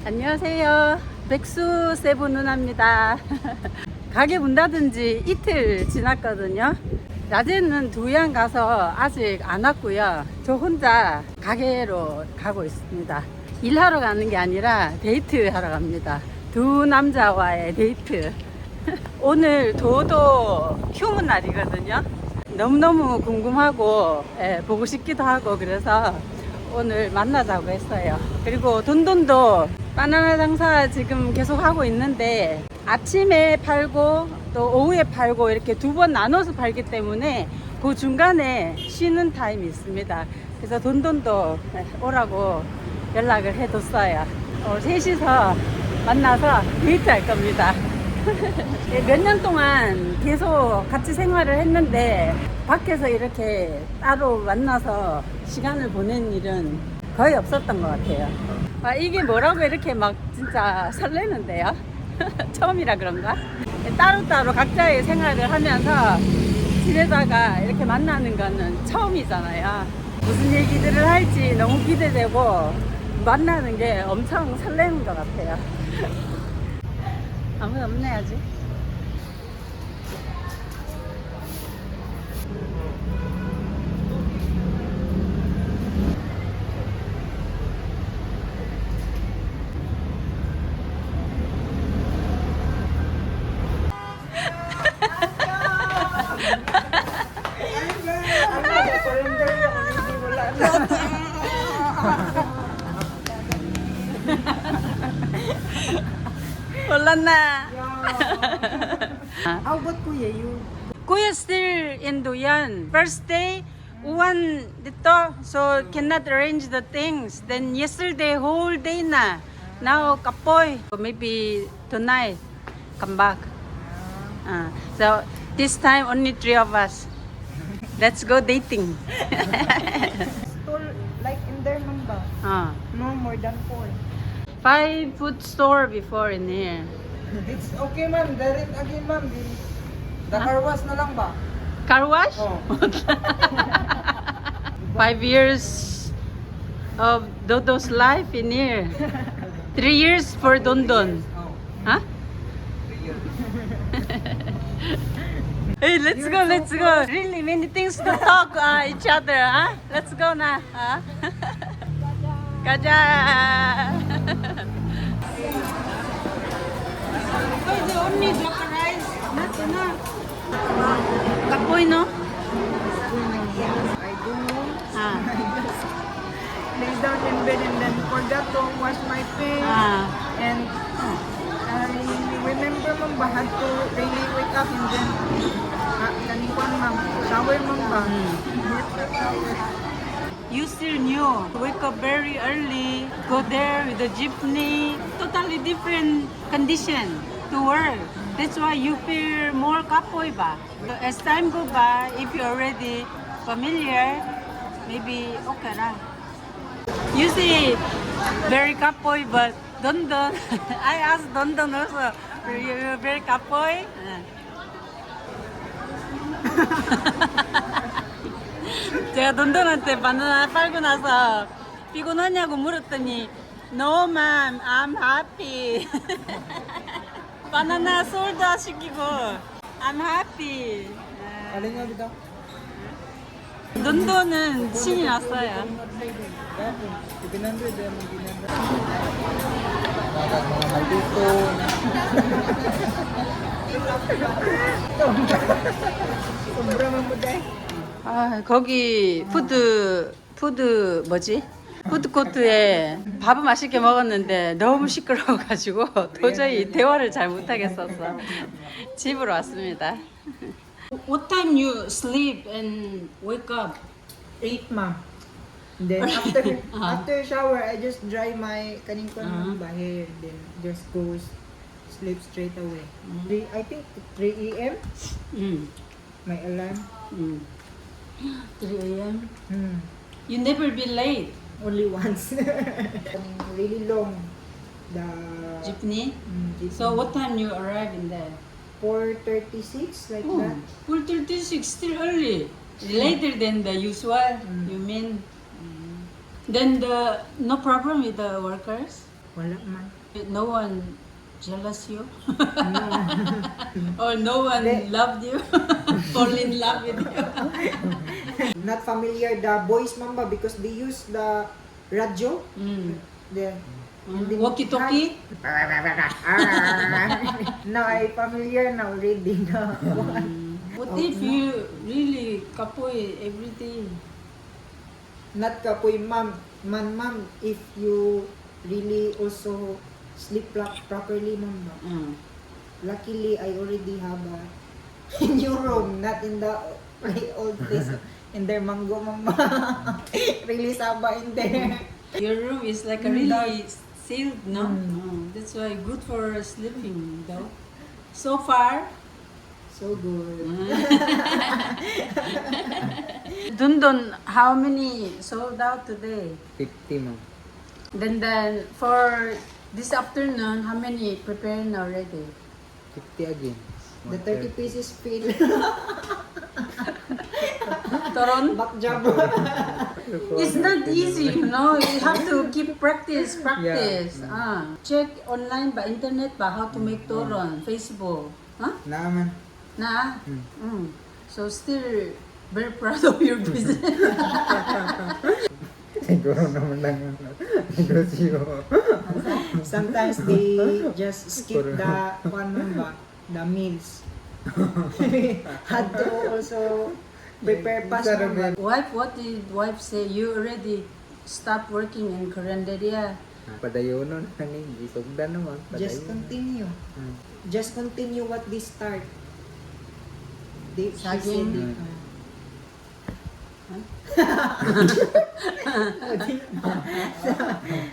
안녕하세요. 백수 세부 누나입니다. 가게 문 닫은 지 이틀 지났거든요. 낮에는 두양 가서 아직 안 왔고요. 저 혼자 가게로 가고 있습니다. 일하러 가는 게 아니라 데이트 하러 갑니다. 두 남자와의 데이트. 오늘 도도 휴무 날이거든요. 너무너무 궁금하고 보고 싶기도 하고 그래서 오늘 만나자고 했어요. 그리고 돈돈도 바나나 장사 지금 계속 하고 있는데 아침에 팔고 또 오후에 팔고 이렇게 두 번 나눠서 팔기 때문에 그 중간에 쉬는 타임이 있습니다. 그래서 돈돈도 오라고 연락을 해뒀어요. 셋이서 만나서 데이트 할 겁니다. 몇 년 동안 계속 같이 생활을 했는데 밖에서 이렇게 따로 만나서 시간을 보낸 일은 거의 없었던 것 같아요. 이게 뭐라고 이렇게 막 진짜 설레는데요. 처음이라 그런가? 따로따로 각자의 생활을 하면서 지내다가 이렇게 만나는 거는 처음이잖아요. 무슨 얘기들을 할지 너무 기대되고 만나는 게 엄청 설레는 것 같아요. 아무도 없네 아직. 몰랐나? How about Kuya? You Kuya still in Duyan. First day, uwan dito, so cannot arrange the things. Then yesterday, whole day na. Now, kapoy. Maybe tonight, come back. So this time, only 3 of us. Let's go dating. stole like in there, ma'am ba? No more than 4. 5 food store before in here. It's okay, ma'am. Direct again, ma'am. The car wash na lang ba? Car wash? Oh. 5 years of Dodo's life in here. 3 years for Dondon. Oh. Huh? Hey, let's go, let's go. Really many things to talk each other, huh? Let's go na. Huh? Kaja. Oh, the only black rice. Not enough. Kapoy, no? I do. Ah. Lay down in bed and then forgot to wash my face. And I remember, ma'am ba, had to really wake up and then kanikuan, ma'am. Shower, ma'am ba? You still new. Wake up very early, go there with the jeepney. Totally different condition to work. That's why you feel more kapoy ba. So as time go by, if you're already familiar, maybe okay na. You see, very kapoy, but Dondon. I asked Dondon also, you're very kapoy? 제가 돈돈한테 바나나 팔고 나서 피곤하냐고 물었더니 No ma'am, I'm happy. 바나나 솔드 시키고 I'm happy. Alin nga bitaw? 돈돈은 신이 났어요. 700 yan, mga maldito. Sobra man mo dahil. 거기 푸드 뭐지? 푸드코트에 밥은 맛있게 먹었는데 너무 시끄러워가지고 도저히 대화를 잘 못하겠었어. 집으로 왔습니다. What time you sleep and wake up? 8, ma'am. Then after shower, I just dry my kaning ko ba hair, then just go sleep straight away. I think 3 a.m. My alarm. 3 a.m. Hmm. You never be late. Only once. Really long. The Jeepney? jeepney. So what time you arrive in there? 4:36 like that. 4:36, still early. Later than the usual, you mean? Then no problem with the workers? Wala man. No one jealous you? No. Or no one Hindi. loved you? Fall in love with you? Not familiar the voice mamba because they use the radio. Mm. The and then- Walkie-talkie? Now I familiar now already na. What if you really kapoy every day? Not kapoy ma'am. Ma'am, if you really also sleep properly ma'am. Mm. Luckily, I already have a new room, not in the old place. In their mango mama. Really saba in there. Your room is like a Mm, really sealed, no? Mm. Oh, that's why good for sleeping, though. So far, So good. Dundun, how many sold out today? 50 ma'am. Then for this afternoon, how many preparing already? 50 again. The 30 pieces fill. Toron? Back job. It's not easy, you know. You have to keep practice. Check online ba, internet ba, how to make toron, Facebook. Huh? Naaman. Na? So still very proud of your business. Siguro naman lang yung negosyo. Sometimes they just skip the the meals. Had to also prepare pas mama. Wife, what did wife say? You already stopped working in Coranderia. Padayonon ani, gisugdan naman. Just continue. Just continue what they start. They she Saging. said it,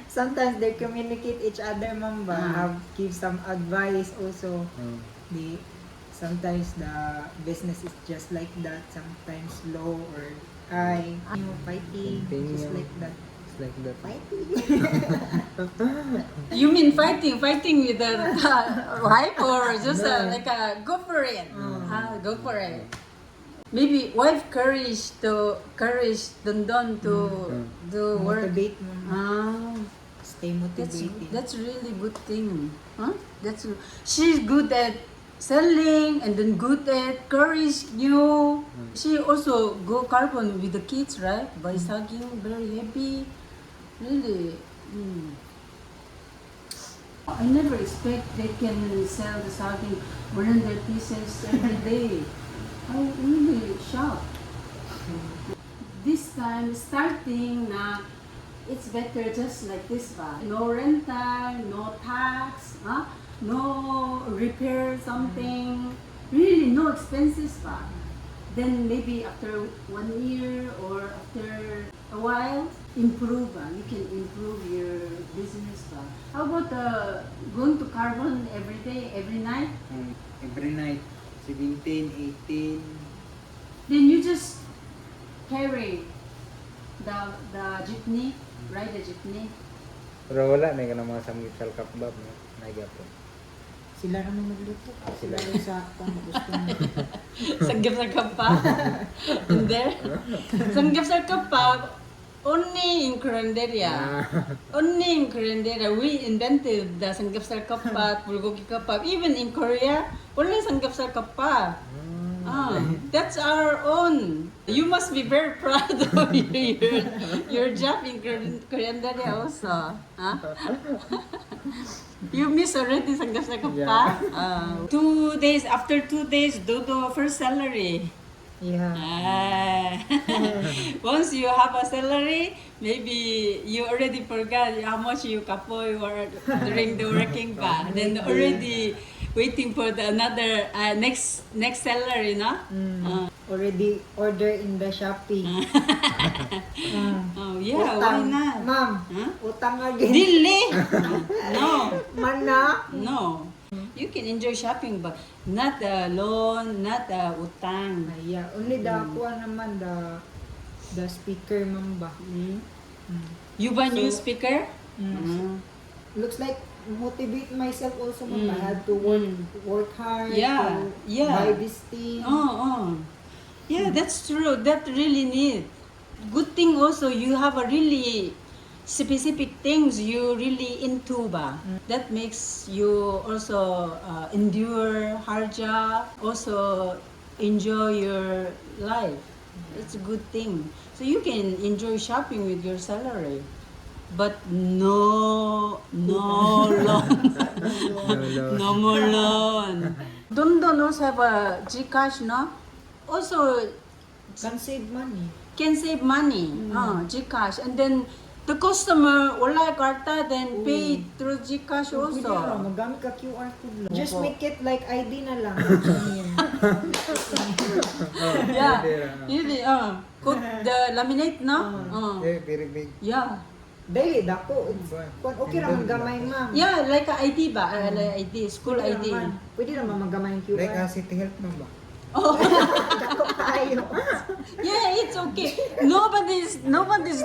sometimes they communicate each other mamba, have give some advice also. Sometimes the business is just like that, sometimes low or high. Fighting, just Continue. like that. It's like that. Fighting. You mean fighting with the wife or just like a go for it? Go for it. Maybe wife courage Dondon to do work. Motivate mama. Stay motivated. That's really good thing. Huh? She's good at selling and then good at courage you. She also go carbon with the kids, right? By sagging very happy. Really. I never expect they can sell the sagging 100 pieces every day. I'm really shocked. This time, starting na, it's better just like this ba? No rental, no tax, no repair something. Really, no expenses ba? Then maybe after 1 year or after a while, improve ba? You can improve your business ba? How about going to carbon every day, every night? Every night, 17, 18. Then you just carry the jeepney, ride the jeepney. Pero wala na yung mga samgitsal kapbab no? Nagapo. Sila naman magluto. Sila rin sa kung gusto mo. Sanggap-sarkap pa. In there. Sanggap-sarkap pa. Only in Coranderia. Only in Coranderia. We invented the sanggap-sarkap pa, bulgogi kapap. Even in Korea, only sanggap-sarkap pa. That's our own. You must be very proud of your job in Coranderia also. Huh? You miss already sanggap-sarkap pa? 2 days, after 2 days, do the first salary. Yeah. Once you have a salary, maybe you already forgot how much you kapoy during the working pa. Then already waiting for the another next salary, no? Already order in the Shopee. Oh yeah, why not? Ma'am, Huh? utang again. Dili. No, Mana? no. You can enjoy shopping, but not loan, not utang. Yeah, only the kuha naman the speaker mamba. You buy new So, speaker? Looks like motivate myself also mamba. I had to work hard Yeah, to yeah. buy this thing. Oh. Yeah, that's true. That really need. Good thing also you have a really specific things you really into ba. That makes you also endure hard job, also enjoy your life. It's a good thing. So you can enjoy shopping with your salary. But no loan. No more loan. Dondon also have a Gcash, no? Also Can save money. can save money. Gcash. And then the customer wala karta, then pay through Gcash Pwede na, also. magamit ka QR code lang. Just Opo. make it like ID na lang. Yeah. Really, put the laminate, no? Eh, very big. Yeah. Dili, dako. Kung okay raman gamay, ma'am. Yeah, like a ID ba? Like ID, school Pwede ID. raman. Pwede naman magamay yung Like QR. City Health na ba? Oh. Dako tayo. Yeah, it's okay. Nobody's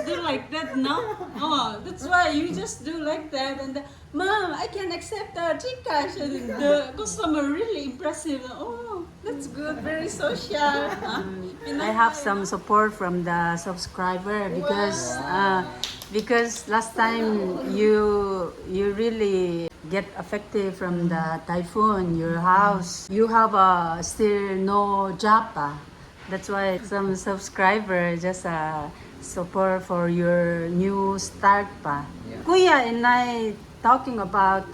do like that, no? Oh, that's why you just do like that, and Mom, I can accept Gcash, and the customer really impressive. Oh, that's good, very social. I have some support from the subscriber because last time you really get affected from the typhoon, your house. You have still no job. That's why some subscriber just support for your new start pa. Yeah. Kuya and I talking about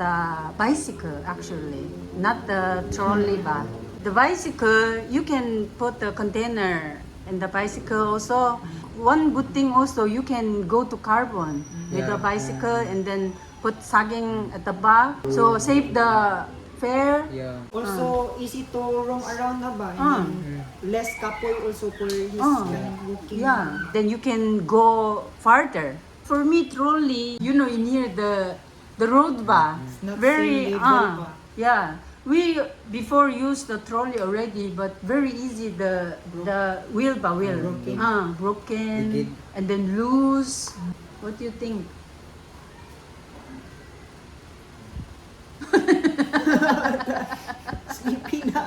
bicycle actually, not the trolley ba. The bicycle, you can put the container in the bicycle also. One good thing also, you can go to carbon with the Yeah. bicycle and then put saging at the back. So save the fare. Yeah. Also, easy to roam around na ba? And then less kapoy also for his walking. Yeah. Then you can go farther. For me, trolley, in here the road ba, not very so level ba. yeah. We before used the trolley already, but very easy the wheel Broken. broken Digid. and then loose. What do you think? Sleepy na.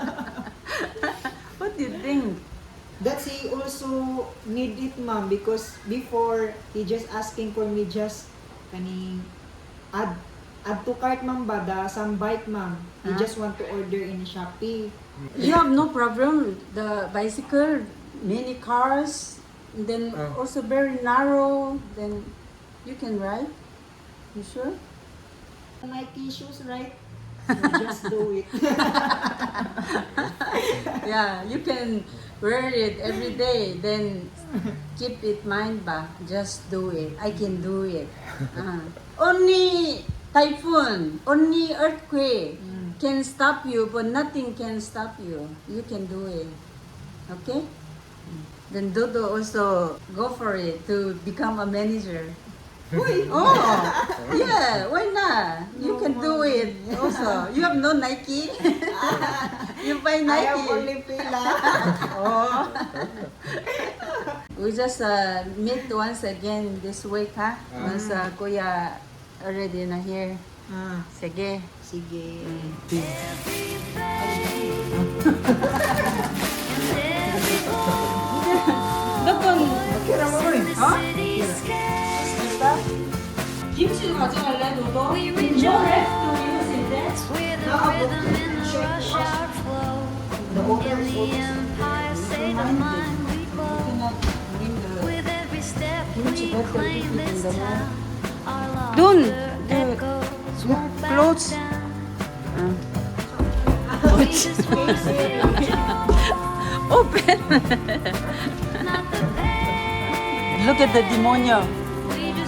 What do you think? That's he also need it, ma'am, because before he just asking for me just kaning add to cart, ma'am, ba da some bike, ma'am. He Huh? just want to order in Shopee. You have no problem. The bicycle, many cars, and then Oh. also very narrow. Then you can ride. You sure? Nike shoes, right? So just do it. Yeah, you can wear it every day. Then keep it mind ba. Just do it. I can do it. Only typhoon, only earthquake can stop you, but nothing can stop you. You can do it. Okay? Then Dodo also go for it to become a manager. Oh, yeah, why not? You can do it also. You have no Nike. You buy I Nike. have only Fila. Oh. We just meet once again this week, ha? Once Kuya already na here. Sige. Sige. Dokon. Kira mo rin. 김치를 가져갈래, 너도? You don't have to use it there. The order is also Dun, the clothes. Open. Look at the demonyo.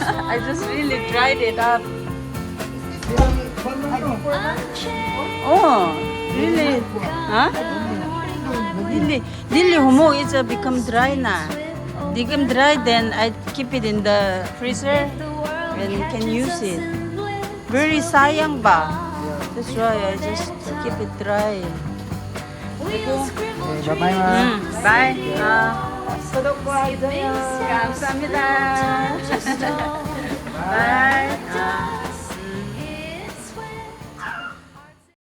I just really dried it up. Oh, really? Huh? Really, homo is become dry na. Become dry, then I keep it in the freezer and can use it. Very sayang ba? That's why I just keep it dry. Bye-bye, ma'am. Bye. Kodok po 감사합니다. Bye.